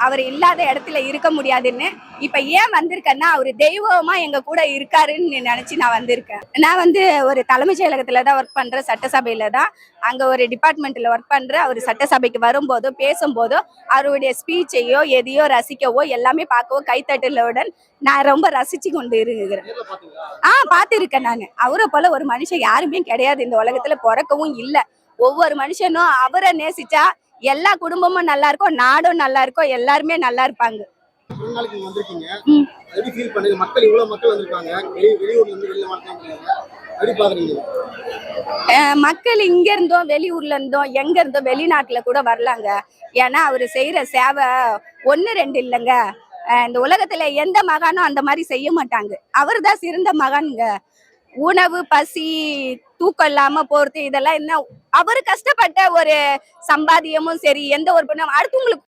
அவர் இல்லாத இடத்துல இருக்க முடியாதுன்னு இப்ப ஏன் வந்திருக்கேன்னா அவரு தெய்வமா எங்க கூட இருக்காருன்னு நினைச்சு நான் வந்திருக்கேன். நான் ஒரு தலைமைச் செயலகத்துல தான் ஒர்க் பண்றேன், சட்டசபையில தான். அங்க ஒரு டிபார்ட்மெண்ட்ல ஒர்க் பண்றேன். அவர் சட்டசபைக்கு வரும்போதோ பேசும்போதோ அவருடைய ஸ்பீச்சையோ எதையோ ரசிக்கவோ எல்லாமே பார்க்கவோ கைத்தட்டலுடன் நான் ரொம்ப ரசிச்சு கொண்டு இருக்கிறேன். பார்த்திருக்கேன். நான் அவரை போல ஒரு மனுஷன் யாருமே கிடையாது இந்த உலகத்துல, பிறக்கவும் இல்லை. ஒவ்வொரு மனுஷனும் அவரை நேசிச்சா எல்லா குடும்பமும் நல்லா இருக்கும், நாடும் நல்லா இருக்கும், எல்லாருமே நல்லா இருப்பாங்க. மக்கள் இங்க இருந்தோம், வெளியூர்ல இருந்தோம், எங்க இருந்தோம், வெளிநாட்டுல கூட வரலாங்க. ஏன்னா அவரு செய்யற சேவை 1 2 இல்லைங்க. இந்த உலகத்துல எந்த மகானும் அந்த மாதிரி செய்ய மாட்டாங்க. அவர் தான் சிறந்த மகான்ங்க. உணவு, பசி, தூக்கம் இல்லாம போறது இதெல்லாம் என்ன அவரு கஷ்டப்பட்ட ஒரு சம்பாத்தியமும் சரி, எந்த ஒரு அடுத்தவங்களுக்கு